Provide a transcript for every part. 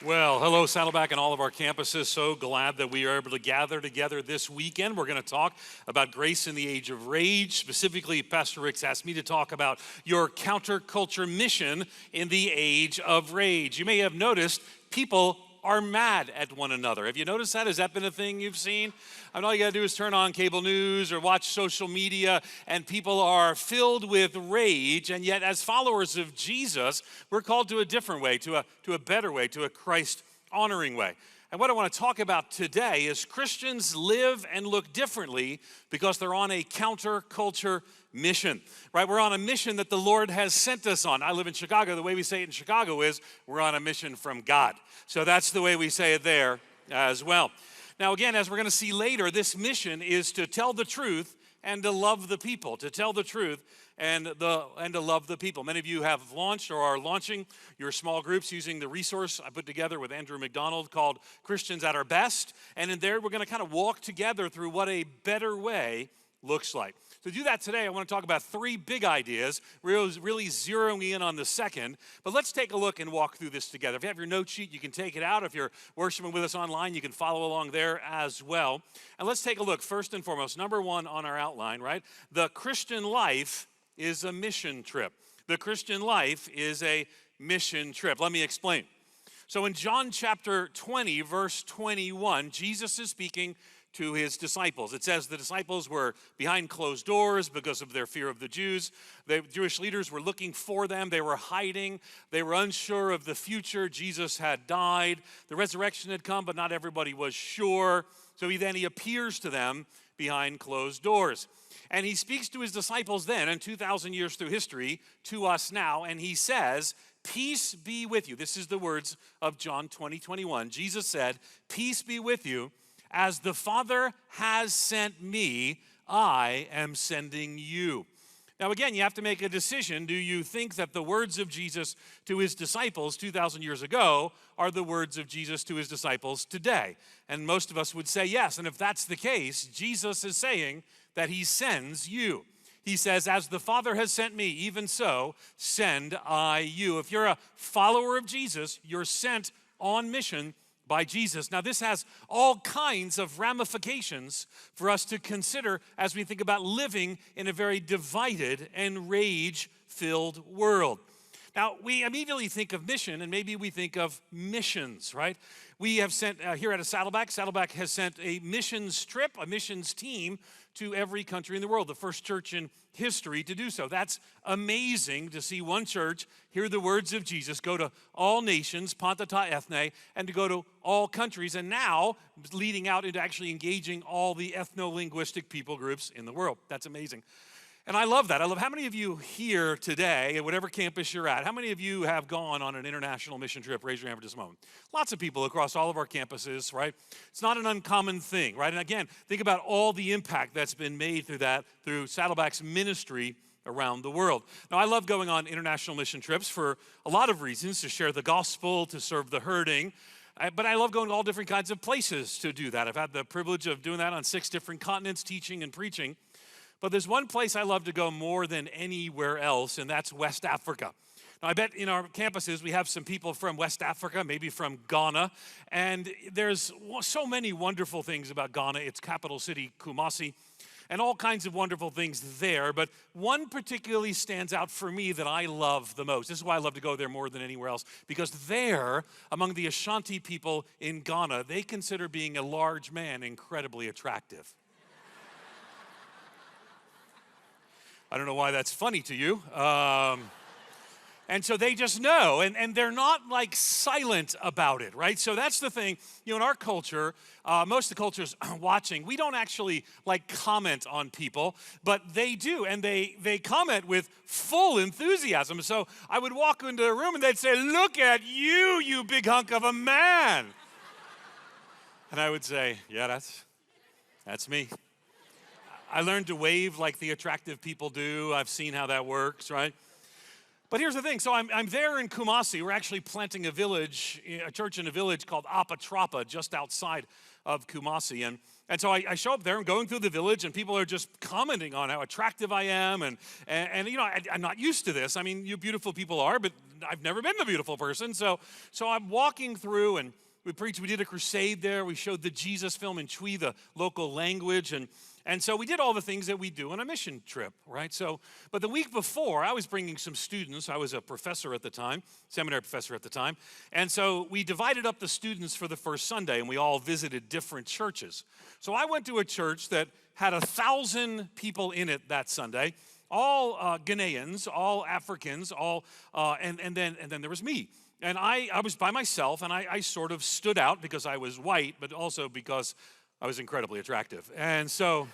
Well, hello, Saddleback and all of our campuses. So glad that we are able to gather together this weekend. We're going to talk about grace in the age of rage. Specifically, Pastor Rick's asked me to talk about your counterculture mission in the age of rage. You may have noticed people are mad at one another. Have you noticed that? Has that been a thing you've seen? I mean, all you got to do is turn on cable news or watch social media, and people are filled with rage. And yet, as followers of Jesus, we're called to a different way, to a better way, to a Christ-honoring way. And what I want to talk about today is Christians live and look differently because they're on a counterculture mission, right? We're on a mission that the Lord has sent us on. I live in Chicago. The way we say it in Chicago is we're on a mission from God. So that's the way we say it there as well. Now, again, as we're going to see later, this mission is to tell the truth and to love the people, to tell the truth and to love the people. Many of you have launched or are launching your small groups using the resource I put together with Andrew McDonald called Christians at Our Best. And in there, we're going to kind of walk together through what a better way looks like. To do that today, I want to talk about three big ideas, really zeroing in on the second. But let's take a look and walk through this together. If you have your note sheet, you can take it out. If you're worshiping with us online, you can follow along there as well. And let's take a look first and foremost. Number one on our outline, right? The Christian life is a mission trip. The Christian life is a mission trip. Let me explain. So in John chapter 20, verse 21, Jesus is speaking to his disciples. It says the disciples were behind closed doors because of their fear of the Jews. The Jewish leaders were looking for them. They were hiding. They were unsure of the future. Jesus had died. The resurrection had come, but not everybody was sure. So he appears to them behind closed doors. And he speaks to his disciples then, and 2,000 years through history, to us now, and he says, "Peace be with you." This is the words of John 20:21. Jesus said, "Peace be with you. As the Father has sent me, I am sending you." Now again, you have to make a decision. Do you think that the words of Jesus to his disciples 2,000 years ago are the words of Jesus to his disciples today? And most of us would say yes. And if that's the case, Jesus is saying that he sends you. He says, "As the Father has sent me, even so send I you." If you're a follower of Jesus, you're sent on mission by Jesus. Now, this has all kinds of ramifications for us to consider as we think about living in a very divided and rage-filled world. Now, we immediately think of mission, and maybe we think of missions, right? We have sent, here at Saddleback has sent a missions trip, a missions team to every country in the world, the first church in history to do so. That's amazing to see one church hear the words of Jesus, go to all nations, panta ta ethne, and to go to all countries, and now leading out into actually engaging all the ethno-linguistic people groups in the world. That's amazing. And I love that. I love how many of you here today, at whatever campus you're at, how many of you have gone on an international mission trip? Raise your hand for just a moment. Lots of people across all of our campuses, right? It's not an uncommon thing, right? And again, think about all the impact that's been made through Saddleback's ministry around the world. Now, I love going on international mission trips for a lot of reasons, to share the gospel, to serve the hurting. But I love going to all different kinds of places to do that. I've had the privilege of doing that on 6 different continents, teaching and preaching. But there's one place I love to go more than anywhere else, and that's West Africa. Now, I bet in our campuses we have some people from West Africa, maybe from Ghana, and there's so many wonderful things about Ghana, its capital city, Kumasi, and all kinds of wonderful things there. But one particularly stands out for me that I love the most. This is why I love to go there more than anywhere else, because there, among the Ashanti people in Ghana, they consider being a large man incredibly attractive. I don't know why that's funny to you. And so they just know, and they're not like silent about it, right? So that's the thing, in our culture, most of the cultures watching, we don't actually like comment on people, but they do, and they comment with full enthusiasm. So I would walk into a room and they'd say, "Look at you, you big hunk of a man." And I would say, "Yeah, that's me." I learned to wave like the attractive people do. I've seen how that works, right? But here's the thing. So I'm there in Kumasi. We're actually planting a church in a village called Apatrapa, just outside of Kumasi. And so I show up there and going through the village, and people are just commenting on how attractive I am. And I'm not used to this. I mean, you beautiful people are, but I've never been a beautiful person. So I'm walking through, and we preached. We did a crusade there. We showed the Jesus film in Twi, the local language. And so we did all the things that we do on a mission trip, right? But the week before, I was bringing some students. I was a professor at the time, seminary professor at the time. And so we divided up the students for the first Sunday, and we all visited different churches. So I went to a church that had 1,000 people in it that Sunday, all Ghanaians, all Africans, and then there was me. And I was by myself, and I sort of stood out because I was white, but also because I was incredibly attractive. And so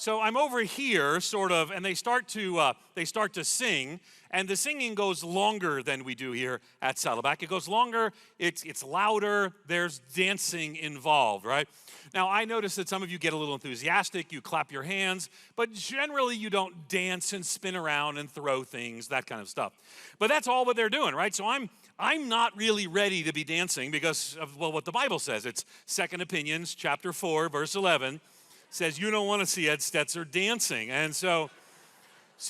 I'm over here, sort of, and they start to sing, and the singing goes longer than we do here at Saddleback. It goes longer, it's louder, there's dancing involved, right? Now, I notice that some of you get a little enthusiastic, you clap your hands, but generally you don't dance and spin around and throw things, that kind of stuff. But that's all what they're doing, right? So I'm not really ready to be dancing because of, what the Bible says. It's 2 Opinions, chapter 4, verse 11, says you don't want to see Ed Stetzer dancing. And so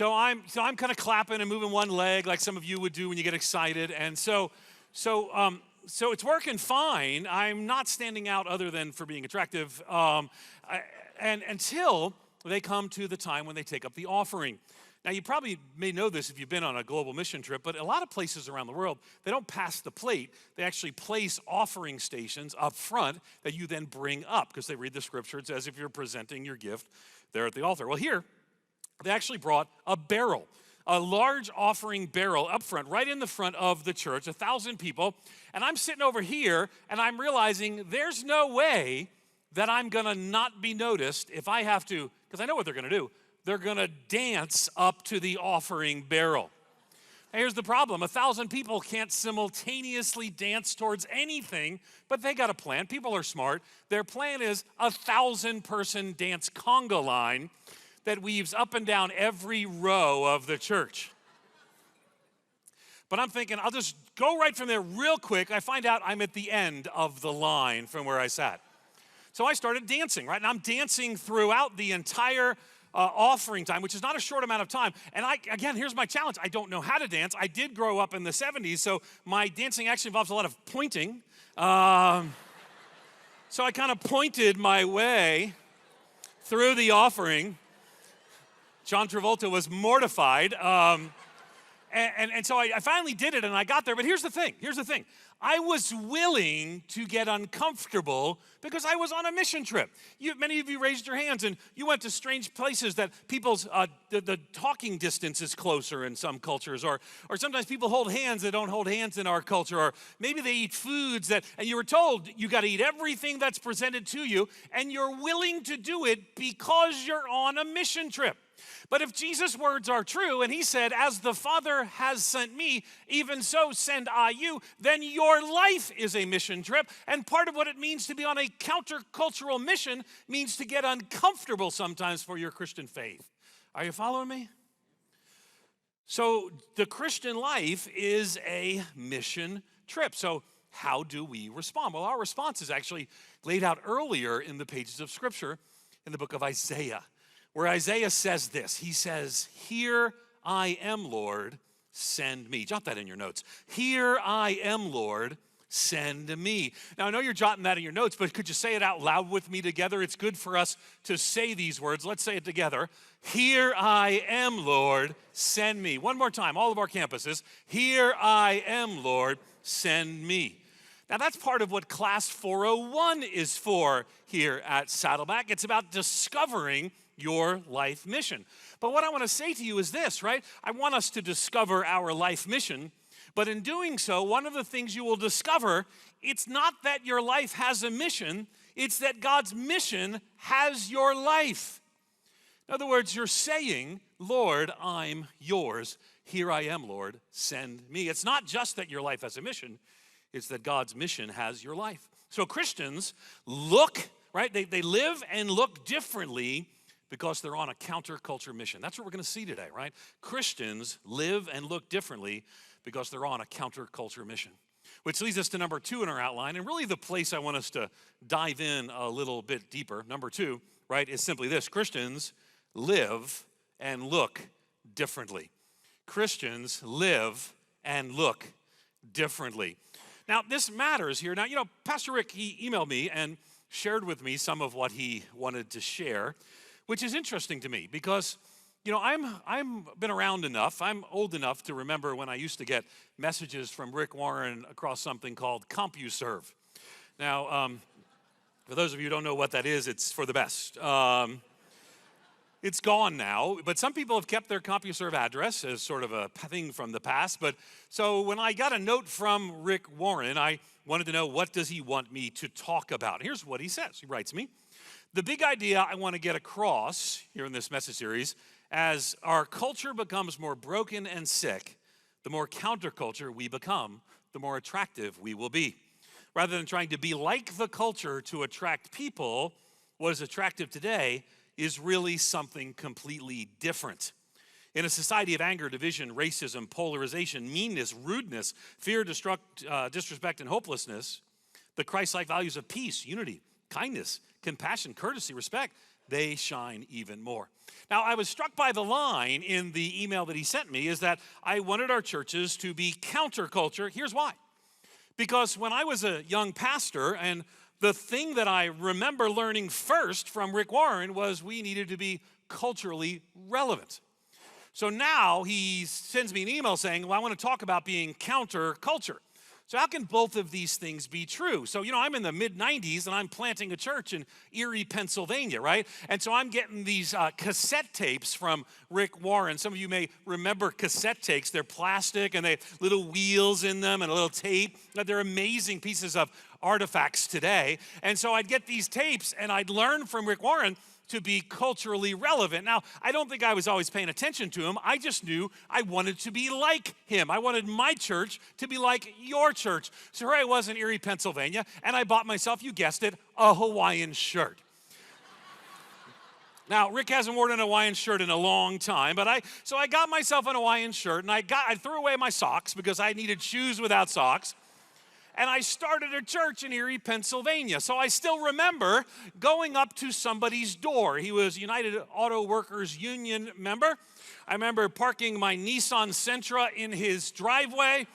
I'm kind of clapping and moving one leg like some of you would do when you get excited. And so it's working fine. I'm not standing out other than for being attractive, and until they come to the time when they take up the offering. Now, you probably may know this if you've been on a global mission trip, but a lot of places around the world, they don't pass the plate. They actually place offering stations up front that you then bring up because they read the scripture. It says if you're presenting your gift there at the altar. Well, here, they actually brought a barrel, a large offering barrel up front, right in the front of the church, 1,000 people. And I'm sitting over here, and I'm realizing there's no way that I'm going to not be noticed if I have to, because I know what they're going to do. They're going to dance up to the offering barrel. Now, here's the problem. 1,000 people can't simultaneously dance towards anything, but they got a plan. People are smart. Their plan is a 1,000-person dance conga line that weaves up and down every row of the church. But I'm thinking, I'll just go right from there real quick. I find out I'm at the end of the line from where I sat. So I started dancing, right? And I'm dancing throughout the entire offering time, which is not a short amount of time. And again, here's my challenge. I don't know how to dance. I did grow up in the 70s, so my dancing actually involves a lot of pointing. So I kind of pointed my way through the offering. John Travolta was mortified. And so I finally did it, and I got there. But here's the thing. I was willing to get uncomfortable because I was on a mission trip. Many of you raised your hands, and you went to strange places that people's, the talking distance is closer in some cultures, or sometimes people hold hands that don't hold hands in our culture, or maybe they eat foods and you were told you got to eat everything that's presented to you, and you're willing to do it because you're on a mission trip. But if Jesus' words are true, and he said, as the Father has sent me, even so send I you, then your life is a mission trip. And part of what it means to be on a countercultural mission means to get uncomfortable sometimes for your Christian faith. Are you following me? So the Christian life is a mission trip. So how do we respond? Well, our response is actually laid out earlier in the pages of Scripture in the book of Isaiah, where Isaiah says this. He says, "Here I am, Lord, send me." Jot that in your notes. "Here I am, Lord, send me." Now, I know you're jotting that in your notes, but could you say it out loud with me together? It's good for us to say these words. Let's say it together. "Here I am, Lord, send me." One more time, all of our campuses. "Here I am, Lord, send me." Now, that's part of what Class 401 is for here at Saddleback. It's about discovering your life mission. But what I want to say to you is this, right? I want us to discover our life mission, but in doing so, one of the things you will discover, it's not that your life has a mission, it's that God's mission has your life. In other words, you're saying, "Lord, I'm yours. Here I am, Lord, send me." It's not just that your life has a mission, it's that God's mission has your life. So Christians look, right? They live and look differently because they're on a counterculture mission. That's what we're going to see today, right? Christians live and look differently because they're on a counterculture mission. Which leads us to number 2 in our outline, and really the place I want us to dive in a little bit deeper. Number 2, right, is simply this: Christians live and look differently. Christians live and look differently. Now, this matters here. Now, Pastor Rick, he emailed me and shared with me some of what he wanted to share, which is interesting to me because, I'm been around enough. I'm old enough to remember when I used to get messages from Rick Warren across something called CompuServe. Now, for those of you who don't know what that is, it's for the best. It's gone now, but some people have kept their CompuServe address as sort of a thing from the past. But so when I got a note from Rick Warren, I wanted to know, what does he want me to talk about? Here's what he says. He writes me: the big idea I want to get across here in this message series: as our culture becomes more broken and sick, the more counterculture we become, the more attractive we will be. Rather than trying to be like the culture to attract people, what is attractive today is really something completely different. In a society of anger, division, racism, polarization, meanness, rudeness, fear, disrespect, and hopelessness, the Christ-like values of peace, unity, kindness, compassion, courtesy, respect, they shine even more. Now, I was struck by the line in the email that he sent me, is that I wanted our churches to be counterculture. Here's why. Because when I was a young pastor, and the thing that I remember learning first from Rick Warren was we needed to be culturally relevant. So now he sends me an email saying, well, I want to talk about being counterculture. So how can both of these things be true? So, I'm in the mid-90s and I'm planting a church in Erie, Pennsylvania, right? And so I'm getting these cassette tapes from Rick Warren. Some of you may remember cassette tapes. They're plastic and they have little wheels in them and a little tape. They're amazing pieces of artifacts today. And so I'd get these tapes and I'd learn from Rick Warren to be culturally relevant. Now, I don't think I was always paying attention to him. I just knew I wanted to be like him. I wanted my church to be like your church. So here I was in Erie, Pennsylvania, and I bought myself, you guessed it, a Hawaiian shirt. Now, Rick hasn't worn an Hawaiian shirt in a long time, but I got myself an Hawaiian shirt, and I threw away my socks because I needed shoes without socks. And I started a church in Erie, Pennsylvania. So I still remember going up to somebody's door. He was a United Auto Workers Union member. I remember parking my Nissan Sentra in his driveway.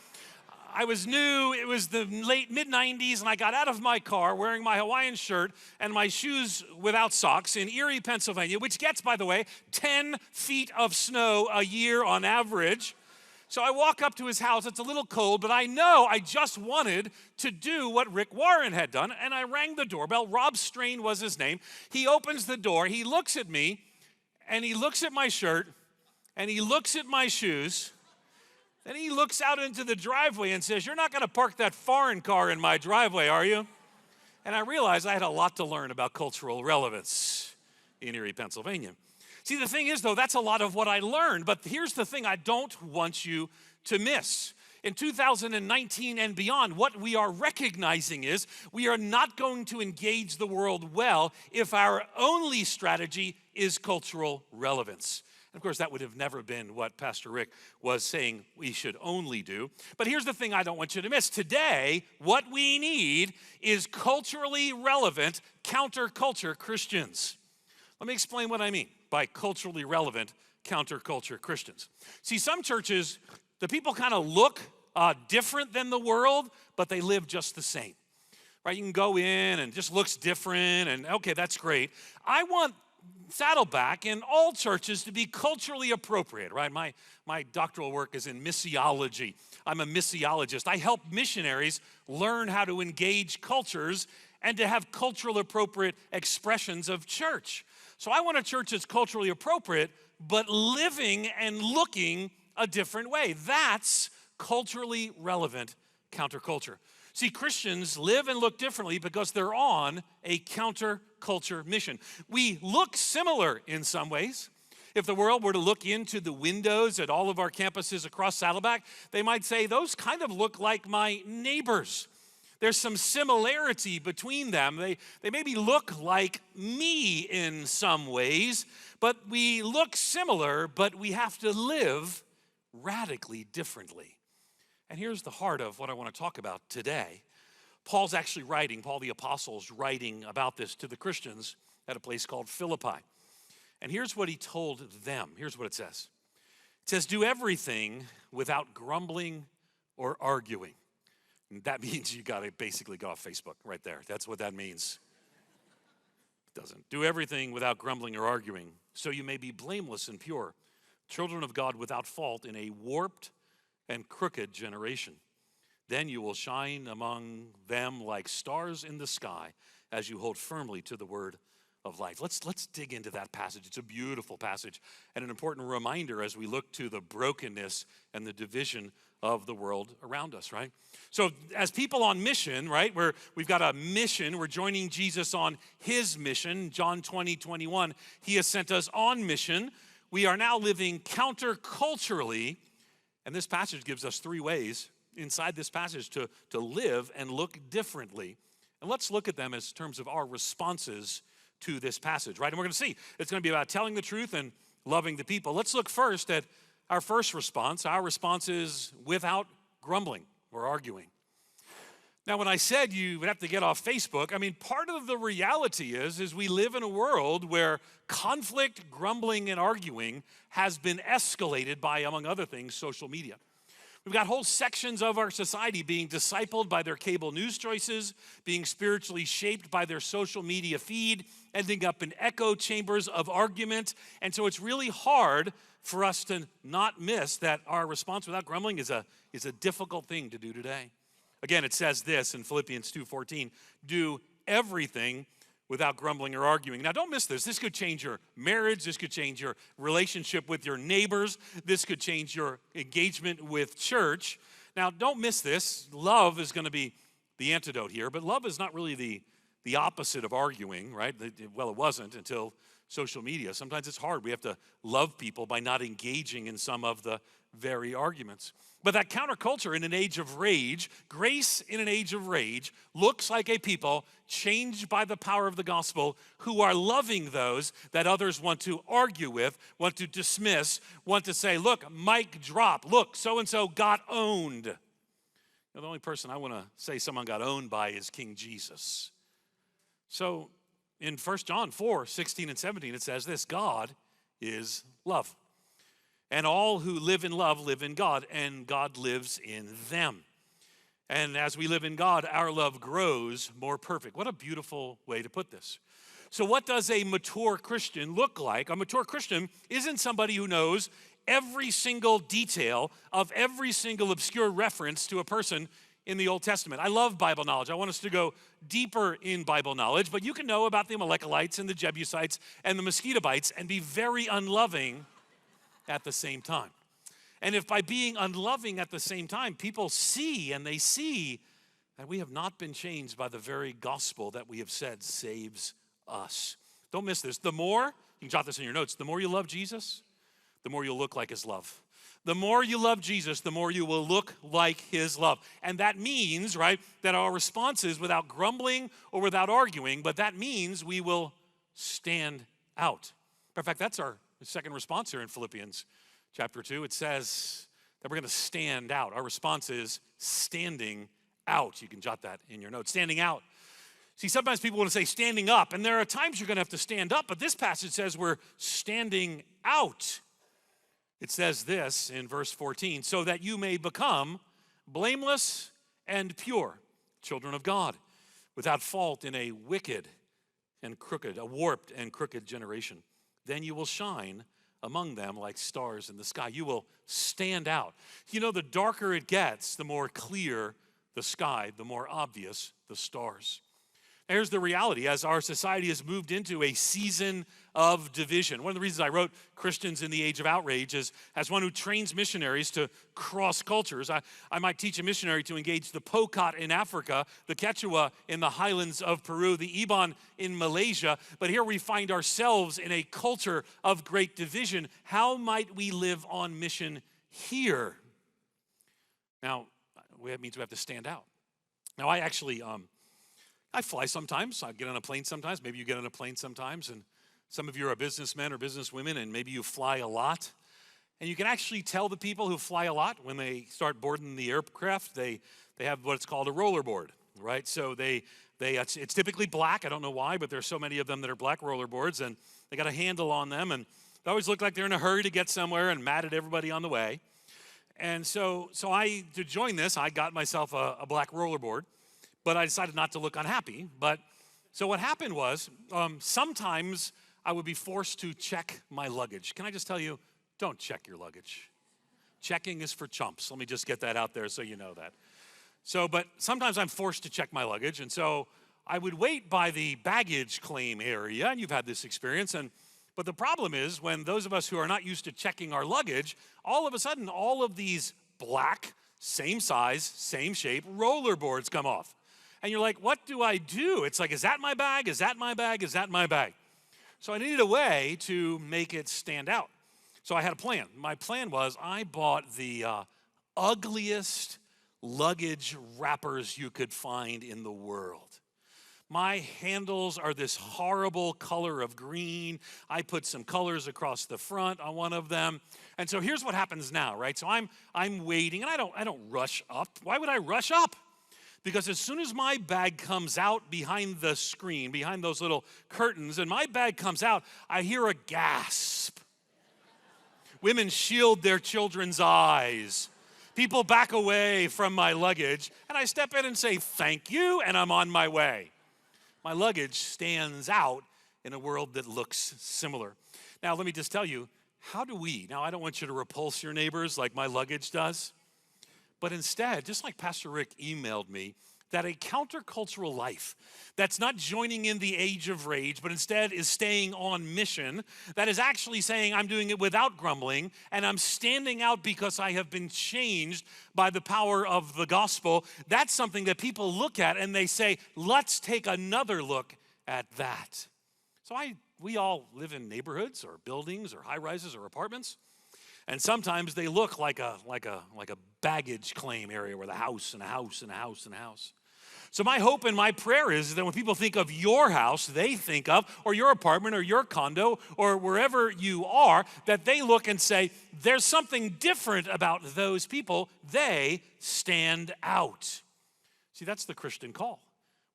I was new. It was the late mid-90s, and I got out of my car wearing my Hawaiian shirt and my shoes without socks in Erie, Pennsylvania, which gets, by the way, 10 feet of snow a year on average. So I walk up to his house. It's a little cold, but I know I just wanted to do what Rick Warren had done, and I rang the doorbell. Rob Strain was his name. He opens the door. He looks at me, and he looks at my shirt, and he looks at my shoes. Then he looks out into the driveway and says, "You're not going to park that foreign car in my driveway, are you?" And I realized I had a lot to learn about cultural relevance in Erie, Pennsylvania. See, the thing is, though, that's a lot of what I learned. But here's the thing I don't want you to miss. In 2019 and beyond, what we are recognizing is we are not going to engage the world well if our only strategy is cultural relevance. And of course, that would have never been what Pastor Rick was saying we should only do. But here's the thing I don't want you to miss. Today, what we need is culturally relevant, counterculture Christians. Let me explain what I mean by culturally relevant counterculture Christians. See, some churches, the people kind of look different than the world, but they live just the same, right? You can go in and it just looks different, and okay, that's great. I want Saddleback and all churches to be culturally appropriate, right? My doctoral work is in missiology. I'm a missiologist. I help missionaries learn how to engage cultures and to have cultural appropriate expressions of church. So I want a church that's culturally appropriate, but living and looking a different way. That's culturally relevant counterculture. See, Christians live and look differently because they're on a counterculture mission. We look similar in some ways. If the world were to look into the windows at all of our campuses across Saddleback, they might say, those kind of look like my neighbors. there's some similarity between them. They maybe look like me in some ways, but we look similar, but we have to live radically differently. And here's the heart of what I want to talk about today. Paul's actually writing, Paul the Apostle's writing about this to the Christians at a place called Philippi. And here's what he told them. Here's what it says. It says, do everything without grumbling or arguing. And that means you got to basically go off Facebook right there. That's what that means. It doesn't. Do everything without grumbling or arguing, so you may be blameless and pure, children of God without fault in a warped and crooked generation. Then you will shine among them like stars in the sky as you hold firmly to the word of life. Let's dig into that passage. It's a beautiful passage and an important reminder as we look to the brokenness and the division of the world around us, right? So as people on mission, right, we've got a mission. We're joining Jesus on his mission. John 20:21, he has sent us on mission. We are now living counterculturally, and this passage gives us three ways inside this passage to live and look differently. And let's look at them as terms of our responses to this passage, right? And we're going to see it's going to be about telling the truth and loving the people. Let's look first at our first response. Our response is without grumbling or arguing. Now, when I said you would have to get off Facebook, I mean, part of the reality is we live in a world where conflict, grumbling, and arguing has been escalated by, among other things, social media. We've got whole sections of our society being discipled by their cable news choices, being spiritually shaped by their social media feed, ending up in echo chambers of argument. And so it's really hard for us to not miss that our response without grumbling is a difficult thing to do today. Again, it says this in Philippians 2:14, do everything without grumbling or arguing. Now, don't miss this. This could change your marriage. This could change your relationship with your neighbors. This could change your engagement with church. Now, don't miss this. Love is going to be the antidote here, but love is not really the opposite of arguing, right? Well, it wasn't until social media. Sometimes it's hard. We have to love people by not engaging in some of the very arguments. But that counterculture in an age of rage, grace in an age of rage, looks like a people changed by the power of the gospel who are loving those that others want to argue with, want to dismiss, want to say, look, mic drop, look, so-and-so got owned. Now, the only person I want to say someone got owned by is King Jesus. So in 1 John 4:16 and 17, it says this, God is love. And all who live in love live in God, and God lives in them. And as we live in God, our love grows more perfect. What a beautiful way to put this. So what does a mature Christian look like? A mature Christian isn't somebody who knows every single detail of every single obscure reference to a person in the Old Testament. I love Bible knowledge. I want us to go deeper in Bible knowledge, but you can know about the Amalekites and the Jebusites and the mosquito bites and be very unloving at the same time. And if by being unloving at the same time, people see that we have not been changed by the very gospel that we have said saves us. Don't miss this. The more, you can jot this in your notes, the more you love Jesus, the more you'll look like his love. The more you love Jesus, the more you will look like his love. And that means, right, that our response is without grumbling or without arguing, but that means we will stand out. In fact, that's our second response here in Philippians chapter 2. It says that we're going to stand out. Our response is standing out. You can jot that in your notes. Standing out. See, sometimes people want to say standing up, and there are times you're going to have to stand up, but this passage says we're standing out. It says this in verse 14, so that you may become blameless and pure, children of God, without fault in a wicked and crooked, a warped and crooked generation. Then you will shine among them like stars in the sky. You will stand out. You know, the darker it gets, the more clear the sky, the more obvious the stars. Here's the reality. As our society has moved into a season of division, one of the reasons I wrote Christians in the Age of Outrage is as one who trains missionaries to cross cultures. I might teach a missionary to engage the Pokot in Africa, the Quechua in the highlands of Peru, the Iban in Malaysia. But here we find ourselves in a culture of great division. How might we live on mission here? Now, that means we have to stand out. Now, I fly sometimes. I get on a plane sometimes. Maybe you get on a plane sometimes. And some of you are businessmen or businesswomen, and maybe you fly a lot. And you can actually tell the people who fly a lot when they start boarding the aircraft, they have what's called a rollerboard, right? So it's typically black. I don't know why, but there's so many of them that are black rollerboards, and they got a handle on them. And they always look like they're in a hurry to get somewhere and mad at everybody on the way. And so to join this, I got myself a black rollerboard, but I decided not to look unhappy. So what happened was, sometimes I would be forced to check my luggage. Can I just tell you, don't check your luggage. Checking is for chumps. Let me just get that out there so you know that. But sometimes I'm forced to check my luggage, and so I would wait by the baggage claim area, and you've had this experience, but the problem is when those of us who are not used to checking our luggage, all of a sudden, all of these black, same size, same shape rollerboards come off. And you're like, what do I do? It's like, is that my bag? Is that my bag? Is that my bag? So I needed a way to make it stand out. So I had a plan. My plan was I bought the ugliest luggage wrappers you could find in the world. My handles are this horrible color of green. I put some colors across the front on one of them. And so here's what happens now, right? So I'm waiting, and I don't rush up. Why would I rush up? Because as soon as my bag comes out behind the screen, behind those little curtains, and my bag comes out, I hear a gasp. Women shield their children's eyes. People back away from my luggage, and I step in and say, thank you, and I'm on my way. My luggage stands out in a world that looks similar. Now, let me just tell you, now I don't want you to repulse your neighbors like my luggage does, but instead, just like Pastor Rick emailed me, that a countercultural life that's not joining in the age of rage, but instead is staying on mission, that is actually saying I'm doing it without grumbling, and I'm standing out because I have been changed by the power of the gospel, that's something that people look at and they say, let's take another look at that. So we all live in neighborhoods or buildings or high rises or apartments. And sometimes they look like a baggage claim area where the house and a house and a house and a house. So my hope and my prayer is that when people think of your house, they think of, or your apartment or your condo or wherever you are, that they look and say, there's something different about those people. They stand out. See, that's the Christian call.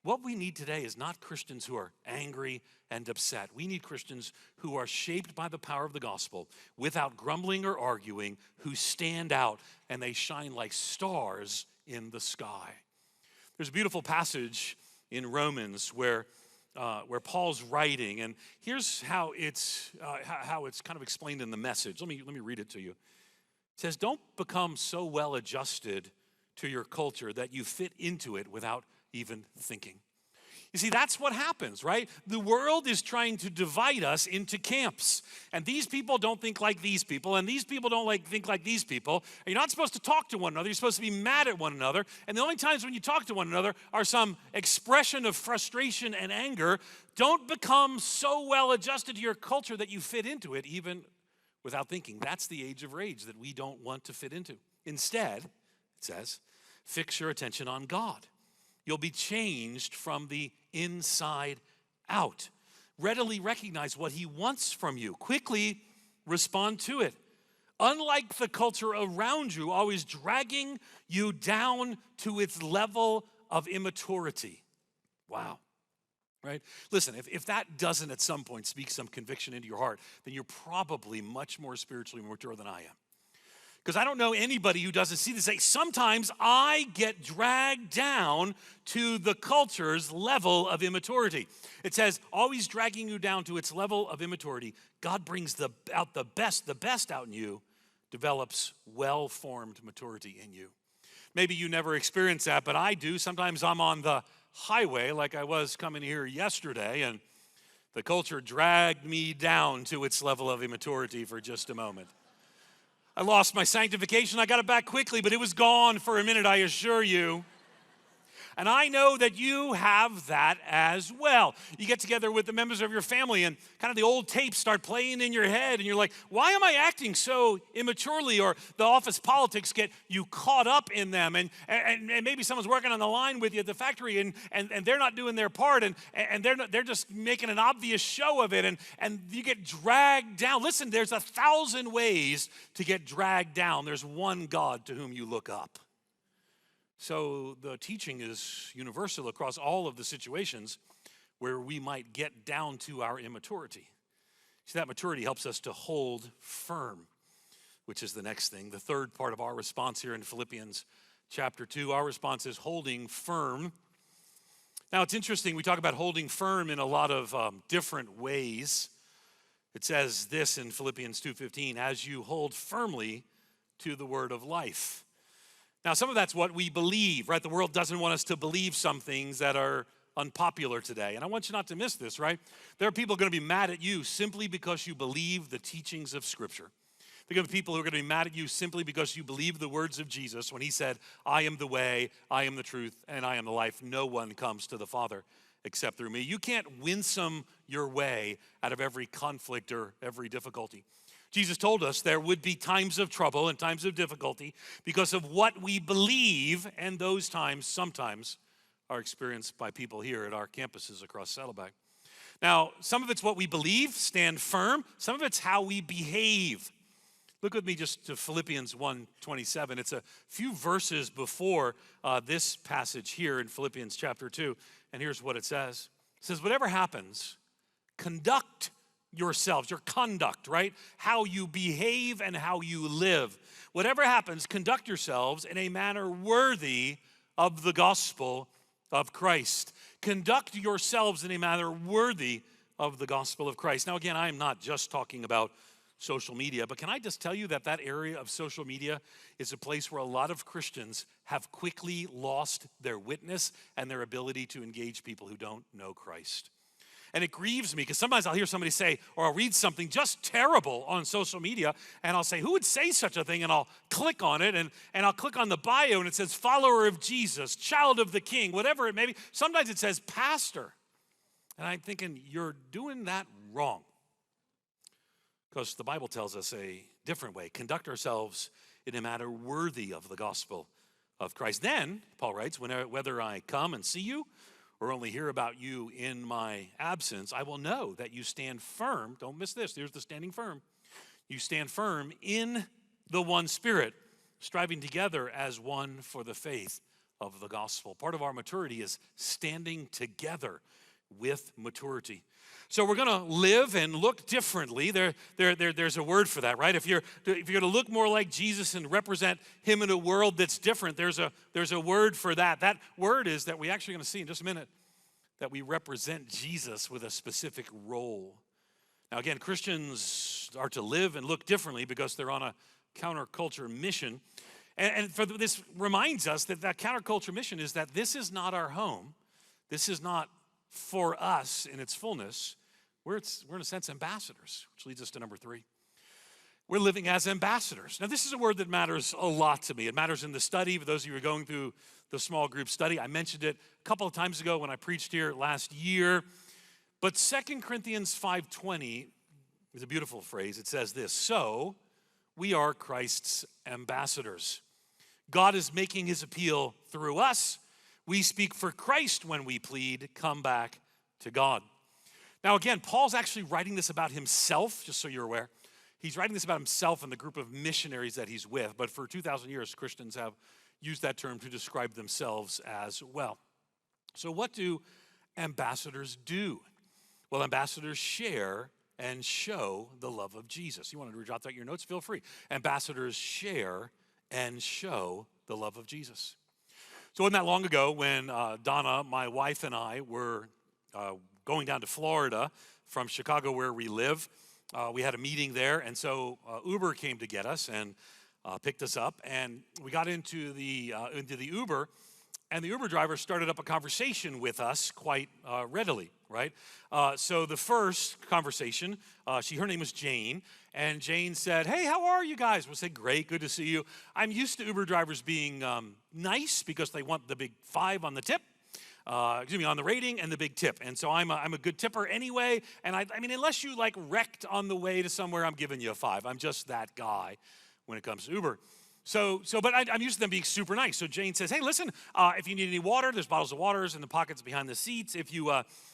What we need today is not Christians who are angry and upset. We need Christians who are shaped by the power of the gospel without grumbling or arguing, who stand out and they shine like stars in the sky. There's a beautiful passage in Romans where Paul's writing, and here's how it's kind of explained in the Message. Let me read it to you. It says, "Don't become so well adjusted to your culture that you fit into it without even thinking." You see, that's what happens, right? The world is trying to divide us into camps. And these people don't think like these people, and these people don't think like these people. And you're not supposed to talk to one another. You're supposed to be mad at one another. And the only times when you talk to one another are some expression of frustration and anger. Don't become so well adjusted to your culture that you fit into it, even without thinking. That's the age of rage that we don't want to fit into. Instead, it says, fix your attention on God. You'll be changed from the inside out. Readily recognize what he wants from you. Quickly respond to it. Unlike the culture around you, always dragging you down to its level of immaturity. Wow. Right? Listen, if that doesn't at some point speak some conviction into your heart, then you're probably much more spiritually mature than I am. Because I don't know anybody who doesn't see this. Say, sometimes I get dragged down to the culture's level of immaturity. It says, always dragging you down to its level of immaturity. God brings out the best out in you, develops well-formed maturity in you. Maybe you never experience that, but I do. Sometimes I'm on the highway like I was coming here yesterday, and the culture dragged me down to its level of immaturity for just a moment. I lost my sanctification. I got it back quickly, but it was gone for a minute, I assure you. And I know that you have that as well. You get together with the members of your family and kind of the old tapes start playing in your head and you're like, why am I acting so immaturely? Or the office politics get you caught up in them. And maybe someone's working on the line with you at the factory and they're not doing their part and they're just making an obvious show of it and you get dragged down. Listen, there's 1,000 ways to get dragged down. There's one God to whom you look up. So the teaching is universal across all of the situations where we might get down to our immaturity. See, that maturity helps us to hold firm, which is the next thing. The third part of our response here in Philippians chapter 2, our response is holding firm. Now, it's interesting, we talk about holding firm in a lot of different ways. It says this in Philippians 2:15, as you hold firmly to the word of life. Now, some of that's what we believe, right? The world doesn't want us to believe some things that are unpopular today. And I want you not to miss this, right? There are people going to be mad at you simply because you believe the teachings of Scripture. There are going to be people who are going to be mad at you simply because you believe the words of Jesus when he said, I am the way, I am the truth, and I am the life. No one comes to the Father except through me. You can't winsome your way out of every conflict or every difficulty. Jesus told us there would be times of trouble and times of difficulty because of what we believe, and those times sometimes are experienced by people here at our campuses across Saddleback. Now, some of it's what we believe, stand firm. Some of it's how we behave. Look with me just to Philippians 1:27. It's a few verses before this passage here in Philippians chapter 2. And here's what it says. It says, whatever happens, conduct yourselves, your conduct, right? How you behave and how you live. Whatever happens, conduct yourselves in a manner worthy of the gospel of Christ. Conduct yourselves in a manner worthy of the gospel of Christ. Now, again, I'm not just talking about social media, but can I just tell you that that area of social media is a place where a lot of Christians have quickly lost their witness and their ability to engage people who don't know Christ. And it grieves me because sometimes I'll hear somebody say, or I'll read something just terrible on social media, and I'll say, who would say such a thing? And I'll click on it, and I'll click on the bio, and it says, follower of Jesus, child of the King, whatever it may be. Sometimes it says, pastor. And I'm thinking, you're doing that wrong. Because the Bible tells us a different way. Conduct ourselves in a manner worthy of the gospel of Christ. Then, Paul writes, whether I come and see you or only hear about you in my absence, I will know that you stand firm. Don't miss this. Here's the standing firm. You stand firm in the one Spirit, striving together as one for the faith of the gospel. Part of our maturity is standing together with maturity. So we're going to live and look differently. There's a word for that, right? If you're going to look more like Jesus and represent him in a world that's different, there's a word for that. That word is that we're actually going to see in just a minute that we represent Jesus with a specific role. Now again, Christians are to live and look differently because they're on a counterculture mission. And this reminds us that counterculture mission is that this is not our home. This is not for us in its fullness. We're in a sense ambassadors, which leads us to number 3. We're living as ambassadors. Now, this is a word that matters a lot to me. It matters in the study. For those of you who are going through the small group study, I mentioned it a couple of times ago when I preached here last year. But 2 Corinthians 5:20 is a beautiful phrase. It says this, so we are Christ's ambassadors. God is making his appeal through us. We speak for Christ when we plead, come back to God. Now again, Paul's actually writing this about himself, just so you're aware. He's writing this about himself and the group of missionaries that he's with. But for 2,000 years, Christians have used that term to describe themselves as well. So what do ambassadors do? Well, ambassadors share and show the love of Jesus. You want to jot that in your notes? Feel free. Ambassadors share and show the love of Jesus. So it wasn't that long ago when Donna, my wife, and I were going down to Florida from Chicago where we live. We had a meeting there, and so Uber came to get us and picked us up. And we got into the Uber, And the Uber driver started up a conversation with us quite readily, right? So the first conversation, her name was Jane, and Jane said, "Hey, how are you guys?" We'll say, "Great, good to see you." I'm used to Uber drivers being nice because they want the big 5 on the tip. On the rating and the big tip. And so I'm a good tipper anyway. And I mean, unless you like wrecked on the way to somewhere, I'm giving you a 5. I'm just that guy when it comes to Uber. But I'm used to them being super nice. So Jane says, "Hey, listen, if you need any water, there's bottles of waters in the pockets behind the seats. If you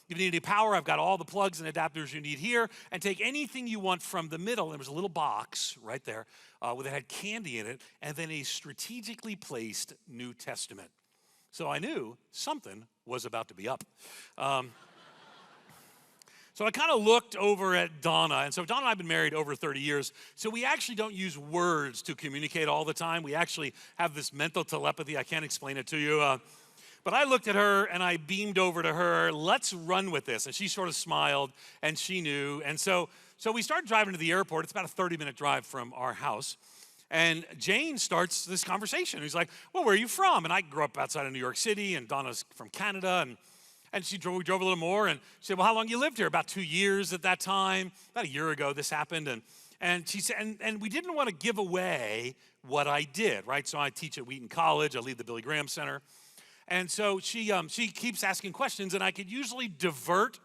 need any power, I've got all the plugs and adapters you need here. And take anything you want from the middle." There was a little box right there that had candy in it, and then a strategically placed New Testament. So I knew something was about to be up. So I kind of looked over at Donna. And so Donna and I have been married over 30 years. So we actually don't use words to communicate all the time. We actually have this mental telepathy. I can't explain it to you. But I looked at her and I beamed over to her, "Let's run with this." And she sort of smiled and she knew. And so we started driving to the airport. It's about a 30-minute drive from our house. And Jane starts this conversation. He's like, "Well, where are you from?" And I grew up outside of New York City, and Donna's from Canada. And we drove a little more, and she said, "Well, how long you lived here?" "About 2 years at that time." About a year ago, this happened. And she said, and we didn't want to give away what I did, right? So I teach at Wheaton College. I lead the Billy Graham Center. And so she keeps asking questions, and I could usually divert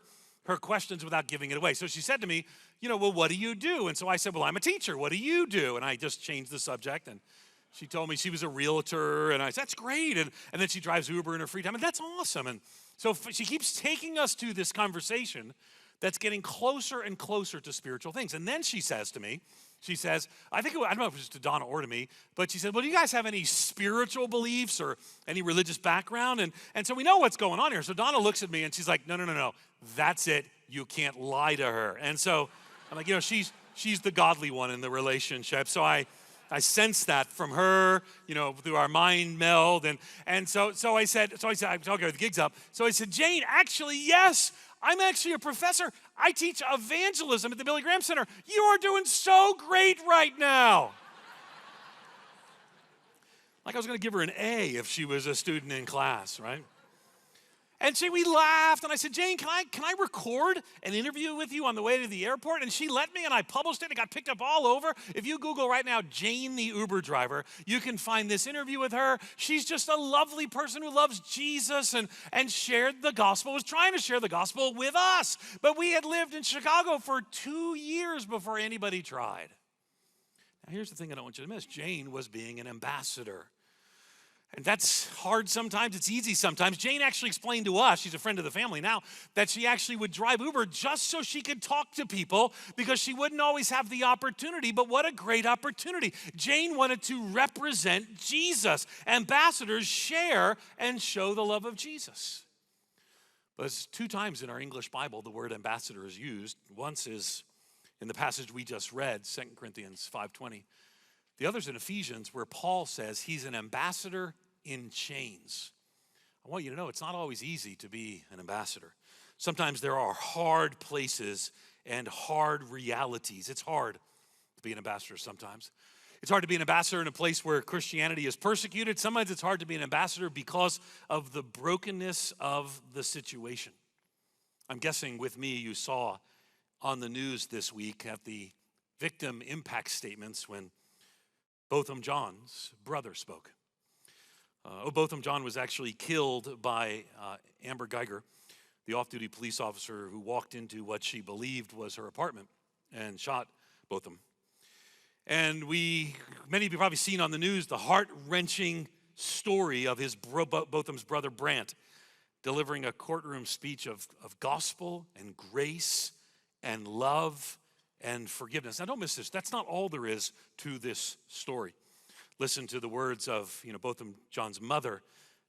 her questions without giving it away. So she said to me, "Well, what do you do?" And so I said, "Well, I'm a teacher. What do you do?" And I just changed the subject, and she told me she was a realtor, and I said, "That's great." And then she drives Uber in her free time, and that's awesome. And so she keeps taking us to this conversation that's getting closer and closer to spiritual things. And then she says to me, I don't know if it was to Donna or to me, but she said, "Well, do you guys have any spiritual beliefs or any religious background?" And so we know what's going on here. So Donna looks at me and she's like, No. That's it. You can't lie to her. And so I'm like, she's the godly one in the relationship. So I sensed that from her, through our mind meld. And so I said, I told her the gig's up. So I said, "Jane, actually, yes, I'm actually a professor. I teach evangelism at the Billy Graham Center. You are doing so great right now." Like I was going to give her an A if she was a student in class, right? And we laughed, and I said, "Jane, can I record an interview with you on the way to the airport?" And she let me, and I published it, and it got picked up all over. If you Google right now, Jane the Uber driver, you can find this interview with her. She's just a lovely person who loves Jesus and shared the gospel, was trying to share the gospel with us. But we had lived in Chicago for 2 years before anybody tried. Now, here's the thing I don't want you to miss. Jane was being an ambassador. And that's hard sometimes, it's easy sometimes. Jane actually explained to us, she's a friend of the family now, that she actually would drive Uber just so she could talk to people because she wouldn't always have the opportunity, but what a great opportunity. Jane wanted to represent Jesus. Ambassadors share and show the love of Jesus. But it's 2 times in our English Bible the word ambassador is used. Once is in the passage we just read, 2 Corinthians 5:20. The other's in Ephesians, where Paul says he's an ambassador in chains. I want you to know it's not always easy to be an ambassador. Sometimes there are hard places and hard realities. It's hard to be an ambassador sometimes. It's hard to be an ambassador in a place where Christianity is persecuted. Sometimes it's hard to be an ambassador because of the brokenness of the situation. I'm guessing with me you saw on the news this week at the victim impact statements when Botham John's brother spoke. Botham John was actually killed by Amber Geiger, the off-duty police officer who walked into what she believed was her apartment and shot Botham. And many of you have probably seen on the news the heart-wrenching story of Botham's brother Brant delivering a courtroom speech of gospel and grace and love and forgiveness. Now, don't miss this. That's not all there is to this story. Listen to the words of Botham John's mother,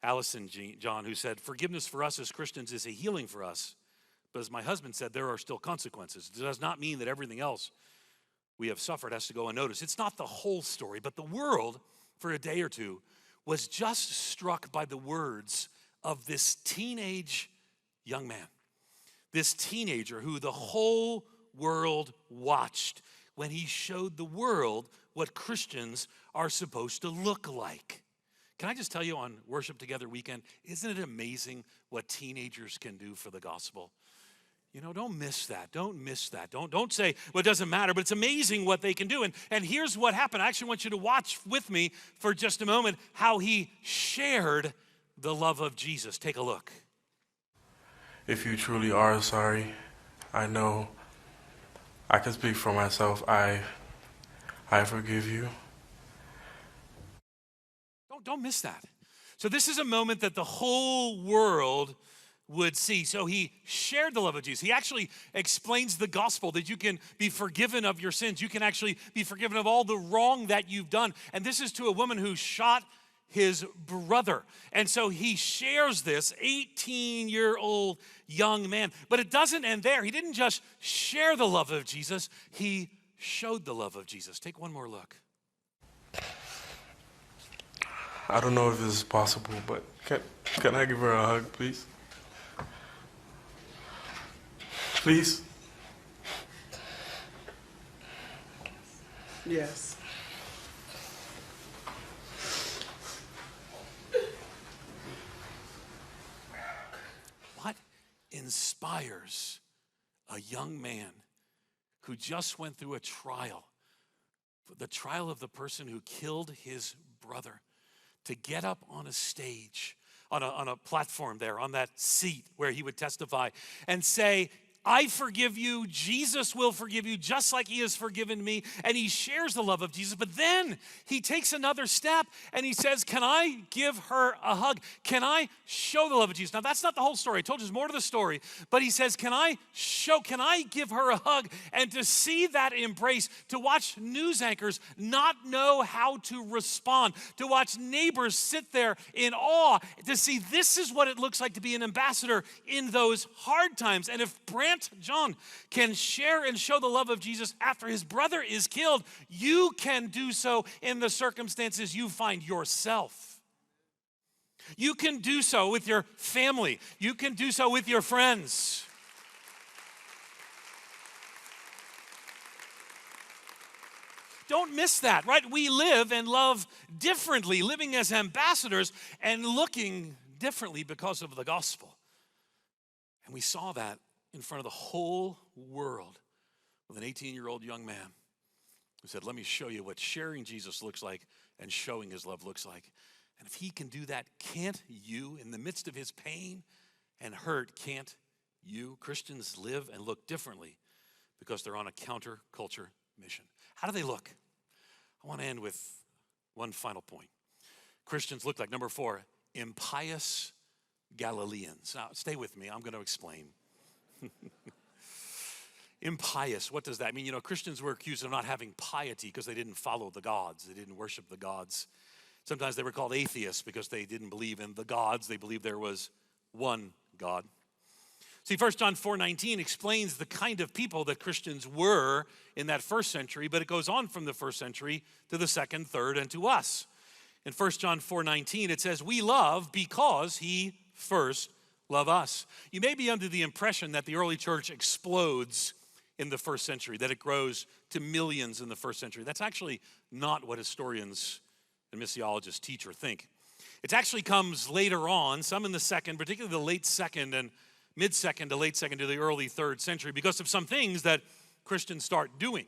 Allison John, who said, "Forgiveness for us as Christians is a healing for us. But as my husband said, there are still consequences. It does not mean that everything else we have suffered has to go unnoticed." It's not the whole story, but the world, for a day or two, was just struck by the words of this teenage young man. This teenager who the whole world watched when he showed the world what Christians are supposed to look like. Can I just tell you on Worship Together weekend, isn't it amazing what teenagers can do for the gospel? You know, don't miss that. Don't miss that. Don't say, well, it doesn't matter, but it's amazing what they can do. And here's what happened. I actually want you to watch with me for just a moment how he shared the love of Jesus. Take a look. If you truly are sorry, I know I can speak for myself. I forgive you. Don't miss that. So this is a moment that the whole world would see. So he shared the love of Jesus. He actually explains the gospel, that you can be forgiven of your sins. You can actually be forgiven of all the wrong that you've done. And this is to a woman who shot his brother. And so he shares this 18-year-old young man. But it doesn't end there. He didn't just share the love of Jesus. He showed the love of Jesus. Take one more look. I don't know if this is possible, but can I give her a hug, please? Please? Yes. What inspires a young man who just went through a trial, the trial of the person who killed his brother, to get up on a stage, on a platform there, on that seat where he would testify and say, I forgive you, Jesus will forgive you just like he has forgiven me. And he shares the love of Jesus, but then he takes another step and he says, can I give her a hug? Can I show the love of Jesus? Now that's not the whole story. I told you there's more to the story, but he says, can I give her a hug? And to see that embrace, to watch news anchors not know how to respond, to watch neighbors sit there in awe, to see this is what it looks like to be an ambassador in those hard times. And if Brant John can share and show the love of Jesus after his brother is killed, you can do so in the circumstances you find yourself. You can do so with your family. You can do so with your friends. Don't miss that, right? We live and love differently, living as ambassadors and looking differently because of the gospel. And we saw that in front of the whole world with an 18-year-old young man who said, let me show you what sharing Jesus looks like and showing his love looks like. And if he can do that, can't you, in the midst of his pain and hurt, can't you, Christians, live and look differently because they're on a counterculture mission? How do they look? I want to end with one final point. Christians look like, number 4, impious Galileans. Now, stay with me. I'm going to explain. Impious, what does that mean? You know, Christians were accused of not having piety because they didn't follow the gods. They didn't worship the gods. Sometimes they were called atheists because they didn't believe in the gods. They believed there was one God. See, 1 John 4:19 explains the kind of people that Christians were in that first century, but it goes on from the first century to the second, third, and to us. In 1 John 4:19, it says, we love because he first loved us. You may be under the impression that the early church explodes in the first century, that it grows to millions in the first century. That's actually not what historians and missiologists teach or think. It actually comes later on, some in the second, particularly the late second and mid-second to late second to the early third century, because of some things that Christians start doing.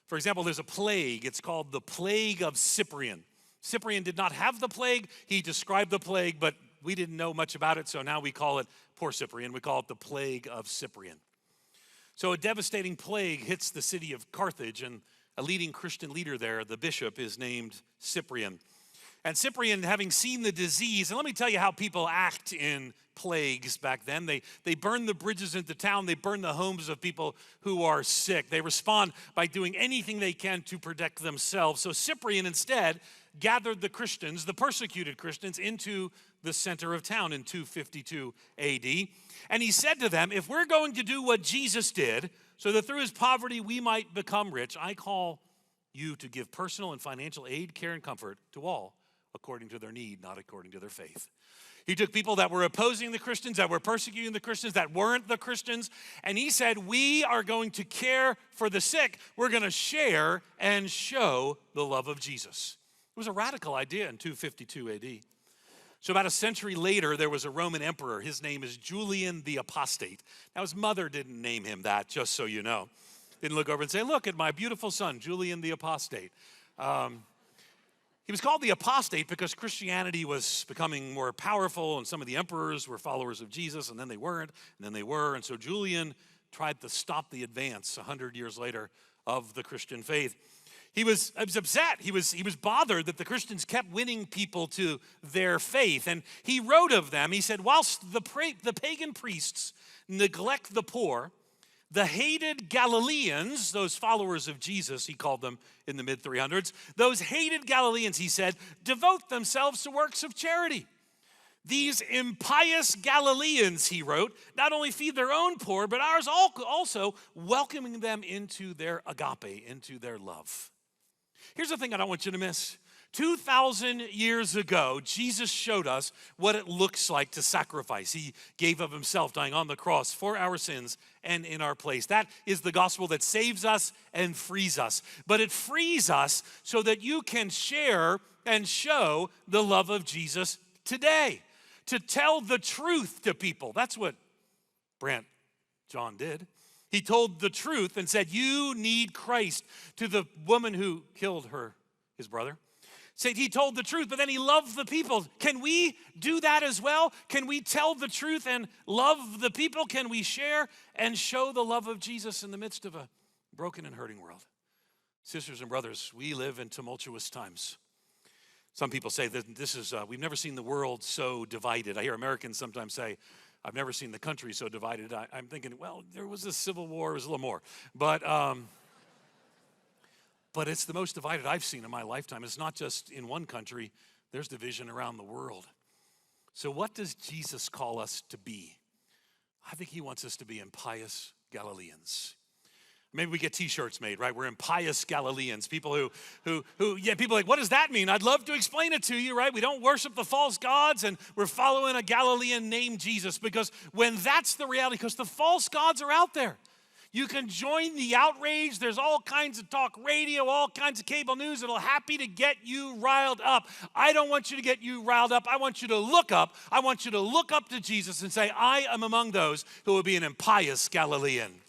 For example, there's a plague. It's called the plague of Cyprian. Cyprian did not have the plague. He described the plague, but we didn't know much about it, so now we call it, poor Cyprian, we call it the plague of Cyprian. So a devastating plague hits the city of Carthage, and a leading Christian leader there, the bishop, is named Cyprian. And Cyprian, having seen the disease, and let me tell you how people act in plagues back then. They burn the bridges into town. They burn the homes of people who are sick. They respond by doing anything they can to protect themselves. So Cyprian instead gathered the Christians, the persecuted Christians, into the center of town in 252 AD. And he said to them, if we're going to do what Jesus did, so that through his poverty we might become rich, I call you to give personal and financial aid, care, and comfort to all according to their need, not according to their faith. He took people that were opposing the Christians, that were persecuting the Christians, that weren't the Christians, and he said, we are going to care for the sick. We're going to share and show the love of Jesus. It was a radical idea in 252 AD. So about a century later, there was a Roman emperor. His name is Julian the Apostate. Now, his mother didn't name him that, just so you know. Didn't look over and say, look at my beautiful son, Julian the Apostate. He was called the Apostate because Christianity was becoming more powerful, and some of the emperors were followers of Jesus, and then they weren't, and then they were. And so Julian tried to stop the advance 100 years later of the Christian faith. He was upset. He was bothered that the Christians kept winning people to their faith. And he wrote of them, he said, whilst the pagan priests neglect the poor, the hated Galileans, those followers of Jesus, he called them in the mid-300s, those hated Galileans, he said, devote themselves to works of charity. These impious Galileans, he wrote, not only feed their own poor, but ours also, welcoming them into their agape, into their love. Here's the thing I don't want you to miss. 2,000 years ago, Jesus showed us what it looks like to sacrifice. He gave of himself, dying on the cross for our sins and in our place. That is the gospel that saves us and frees us. But it frees us so that you can share and show the love of Jesus today. To tell the truth to people. That's what Brant John did. He told the truth and said, you need Christ, to the woman who killed his brother. Said he told the truth, but then he loved the people. Can we do that as well? Can we tell the truth and love the people? Can we share and show the love of Jesus in the midst of a broken and hurting world? Sisters and brothers, we live in tumultuous times. Some people say that this is, we've never seen the world so divided. I hear Americans sometimes say, I've never seen the country so divided. I'm thinking, well, there was a civil war, it was a little more. But it's the most divided I've seen in my lifetime. It's not just in one country, there's division around the world. So what does Jesus call us to be? I think he wants us to be impious Galileans. Maybe we get t-shirts made, right? We're impious Galileans. People people are like, what does that mean? I'd love to explain it to you, right? We don't worship the false gods, and we're following a Galilean named Jesus, because when that's the reality, because the false gods are out there. You can join the outrage. There's all kinds of talk radio, all kinds of cable news that'll happy to get you riled up. I don't want you to get you riled up. I want you to look up. I want you to look up to Jesus and say, I am among those who will be an impious Galilean.